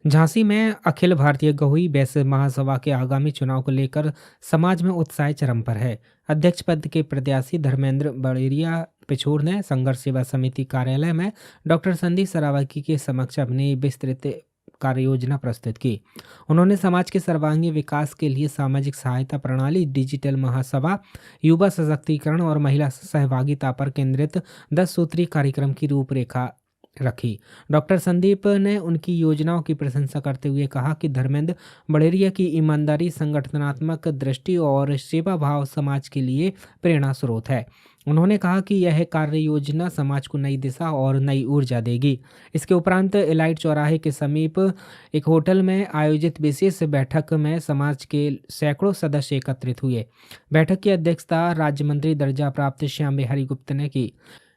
झांसी में अखिल भारतीय गौई वैश्य महासभा के आगामी चुनाव को लेकर समाज में उत्साह चरम पर है। अध्यक्ष पद के प्रत्याशी धर्मेंद्र बड़ेरिया पिछोर ने संघर्ष सेवा समिति कार्यालय में डॉक्टर संदीप सरावगी के समक्ष अपनी विस्तृत कार्य योजना प्रस्तुत की। उन्होंने समाज के सर्वांगीण विकास के लिए सामाजिक सहायता प्रणाली, डिजिटल महासभा, युवा सशक्तिकरण और महिला सहभागिता पर केंद्रित 10 सूत्रीय कार्यक्रम की रूपरेखा रखी। डॉक्टर संदीप ने उनकी योजनाओं की प्रशंसा करते हुए कहा कि धर्मेंद्र बड़ेरिया की ईमानदारी, संगठनात्मक दृष्टि और सेवा भाव समाज के लिए प्रेरणा स्रोत है। उन्होंने कहा कि यह कार्य योजना समाज को नई दिशा और नई ऊर्जा देगी। इसके उपरांत इलाइट चौराहे के समीप एक होटल में आयोजित विशेष बैठक में समाज के सैकड़ों सदस्य एकत्रित हुए। बैठक की अध्यक्षता राज्य मंत्री दर्जा प्राप्त श्याम बिहारी गुप्ता ने की,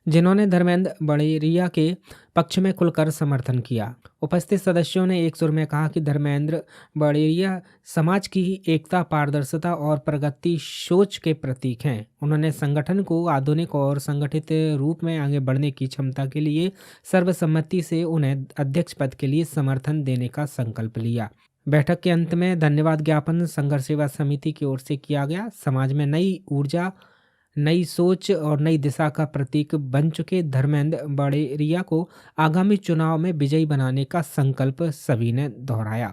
जिन्होंने धर्मेंद्र बड़ेरिया के पक्ष में खुलकर समर्थन किया। उपस्थित सदस्यों ने एक सुर में कहा कि धर्मेंद्र बड़ेरिया समाज की एकता, पारदर्शिता और प्रगति सोच के प्रतीक हैं। उन्होंने संगठन को आधुनिक और संगठित रूप में आगे बढ़ने की क्षमता के लिए सर्वसम्मति से उन्हें अध्यक्ष पद के लिए समर्थन देने का संकल्प लिया। बैठक के अंत में धन्यवाद ज्ञापन संघर्ष सेवा समिति की ओर से किया गया। समाज में नई ऊर्जा, नई सोच और नई दिशा का प्रतीक बन चुके धर्मेंद्र बड़ेरिया को आगामी चुनाव में विजयी बनाने का संकल्प सभी ने दोहराया।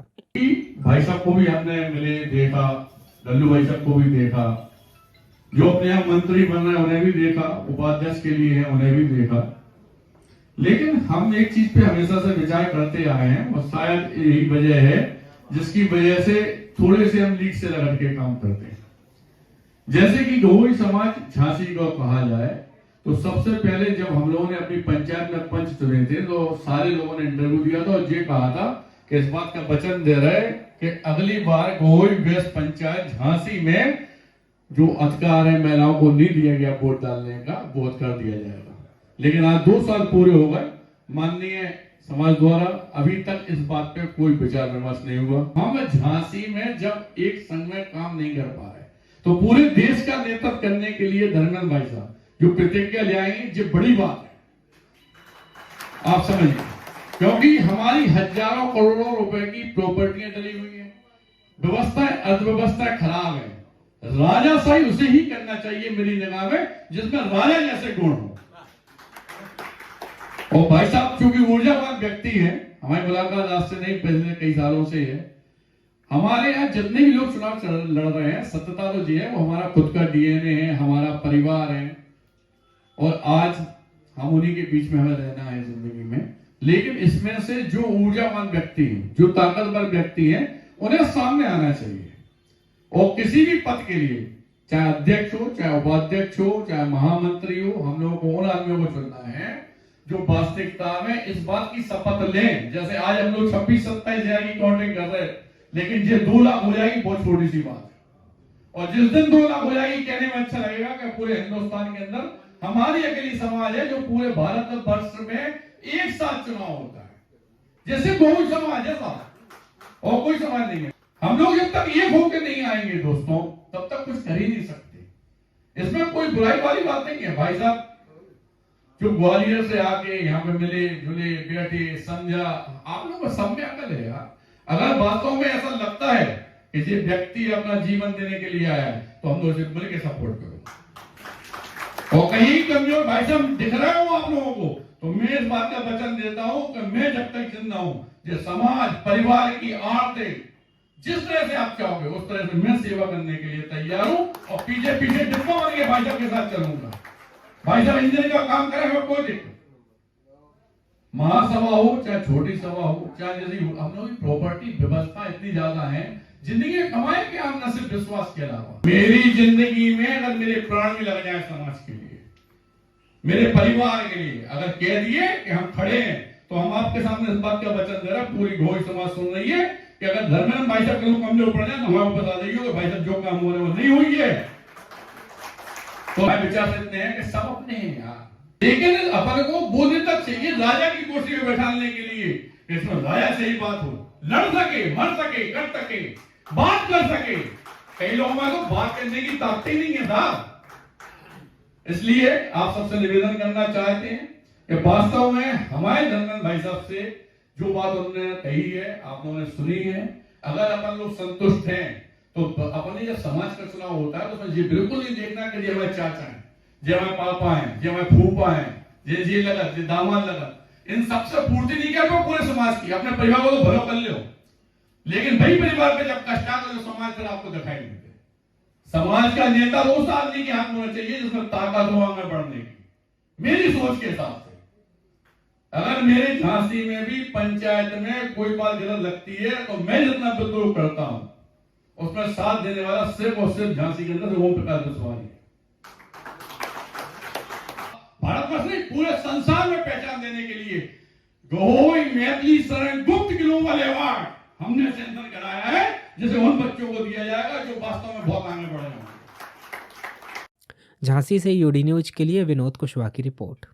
भाई साहब को भी हमने मिले देखा, लल्लू भाई साहब को भी देखा, जो अपने यहाँ मंत्री बन रहे हैं उन्हें भी देखा, उपाध्यक्ष के लिए है उन्हें भी देखा। लेकिन हम एक चीज पे हमेशा से विचार करते आए हैं और शायद यही वजह है जिसकी वजह से थोड़े से हम लीक से लगा के काम करते हैं। जैसे कि गौई समाज झांसी को कहा जाए तो सबसे पहले जब हम लोगों ने अपनी पंचायत में पंच चुने थे तो सारे लोगों ने इंटरव्यू दिया था और ये कहा था कि इस बात का वचन दे रहे कि अगली बार गौई वेस्ट पंचायत झांसी में जो अधिकार है महिलाओं को नहीं दिया गया वोट डालने का, वो अधिकार दिया जाएगा। लेकिन आज 2 साल पूरे हो गए, माननीय समाज द्वारा अभी तक इस बात पे कोई विचार विमर्श नहीं हुआ। हम झांसी में जब एक संघ में काम नहीं कर पा रहे तो पूरे देश का नेतृत्व करने के लिए धर्मेंद्र भाई साहब जो प्रतिज्ञा ले आएंगे, ये बड़ी बात है, आप समझिए। क्योंकि हमारी हजारों करोड़ों रुपए की प्रॉपर्टियां डली हुई है, व्यवस्था अर्थव्यवस्था खराब है। राजाशाही उसे ही करना चाहिए मेरी निगाह में जिसमें राजा जैसे गुण हो। और भाई साहब चूंकि ऊर्जावान व्यक्ति है, हमारी मुलाकात आज से नहीं, पिछले कई सालों से है। हमारे यहाँ जितने भी लोग चुनाव लड़ रहे हैं, सत्यता तो जी है, वो हमारा खुद का डीएनए है, हमारा परिवार है और आज हम उन्हीं के बीच में हमें रहना है जिंदगी में। लेकिन इसमें से जो ऊर्जावान व्यक्ति हैं, जो ताकतवर व्यक्ति हैं, उन्हें सामने आना चाहिए और किसी भी पद के लिए, चाहे अध्यक्ष हो, चाहे उपाध्यक्ष हो, चाहे महामंत्री हो, हम लोगों को उन आदमियों को चुनना है जो वास्तविकता में इस बात की शपथ लें। जैसे आज हम लोग 26-27 हजार की काउंटिंग कर रहे हैं, लेकिन ये 2 लाख हो जाएगी बहुत छोटी सी बात है। और जिस दिन 2 लाख हो जाएगी कहने में अच्छा लगेगा कि पूरे हिंदुस्तान के अंदर हमारी अकेली समाज है जो पूरे भारत वर्ष में एक साथ चुनाव होता है, जैसे बहुत समाज है साहब, और कोई समाज नहीं है। हम लोग जब तक एक होकर नहीं आएंगे दोस्तों, तब तक कुछ कर ही नहीं सकते। इसमें कोई बुराई वाली बात नहीं है। भाई साहब जो ग्वालियर से आके यहाँ पे मिले जुले बैठे समझा, आप लोग को सब में अकल है यार। अगर वास्तव में ऐसा लगता है कि ये व्यक्ति अपना जीवन देने के लिए आया है तो हम लोग मिल के सपोर्ट करो। और कहीं कमजोर भाई साहब दिख रहे हो आप लोगों को तो मैं इस बात का वचन देता हूं कि मैं जब तक जिंदा हूं, ये समाज परिवार की आरते जिस तरह से आप चाहोगे उस तरह से मैं सेवा करने के लिए तैयार हूं और पीछे पीछे जितना बन के भाई साहब के साथ चलूंगा। भाई साहब इंजीनियर का काम करेंगे कोई दिक्कत, महासभा हो चाहे छोटी सभा हो, चाहे जैसी हम लोग की प्रॉपर्टी व्यवस्था इतनी ज्यादा है, जिंदगी में कमाए क्या हम, न सिर्फ विश्वास के अलावा। मेरी जिंदगी में अगर मेरे प्राण भी लग जाए समाज के लिए, मेरे परिवार के लिए, अगर कह दिए कि हम खड़े हैं तो हम आपके सामने इस बात का वचन दे रहे हैं, पूरी गौई समाज सुन रही है कि अगर धर्मेंद्र भाई साहब कहीं कमजोर पड़ जाए तो हमें बता देंगे कि भाई साहब जो काम हो रहे वो नहीं हुई है। तो मैं विचार सकते हैं कि सब अपने हैं यार, लेकिन अपन को बोलने तक चाहिए राजा की कुर्सी में बैठाने के लिए, इसमें राजा से ही बात हो, लड़ सके, मर सके, कर सके, बात कर सके। कई लोगों में तो बात करने की ताकत ही नहीं है साहब। इसलिए आप सबसे निवेदन करना चाहते हैं कि वास्तव में हमारे धर्मेंद्र भाई साहब से जो बात उन्होंने कही है आप लोगों ने सुनी है। अगर अपन लोग संतुष्ट हैं तो अपने जब समाज का चुनाव होता है तो उसमें ये बिल्कुल नहीं देखना कि ये हमारे चाचा हैं, ये हमारे पापा हैं, ये हमारे फूफा हैं, ये लगत, ये दामाद लगत, इन सबसे पूर्ति नहीं कर पाओ पूरे समाज की। अपने परिवार को तो भलो कर लो, लेकिन भाई परिवार पे जब कष्ट आता है तो समाज फिर आपको दिखाई नहीं देते। समाज का नेता उस आदमी के हाथ में होना चाहिए जिसमें ताकत हो आगे बढ़ने की, मेरी सोच के हिसाब से। अगर मेरे झांसी में भी पंचायत में कोई बात गलत लगती है तो मैं जितना विद्रोह करता हूं उसमें साथ देने वाला सिर्फ और सिर्फ झांसी के अंदर से ओम प्रकाश बिस्वाल है। भारतवर्ष नहीं पूरे संसार में पहचान देने के लिए गहोई मैथिली शरण गुप्त ग्लोबल अवार्ड हमने सेंटर कराया है, जिसे उन बच्चों को दिया जाएगा जो वास्तव में बहुत आगे बढ़े हैं। झांसी से यूडी न्यूज के लिए विनोद कुशवाहा की रिपोर्ट।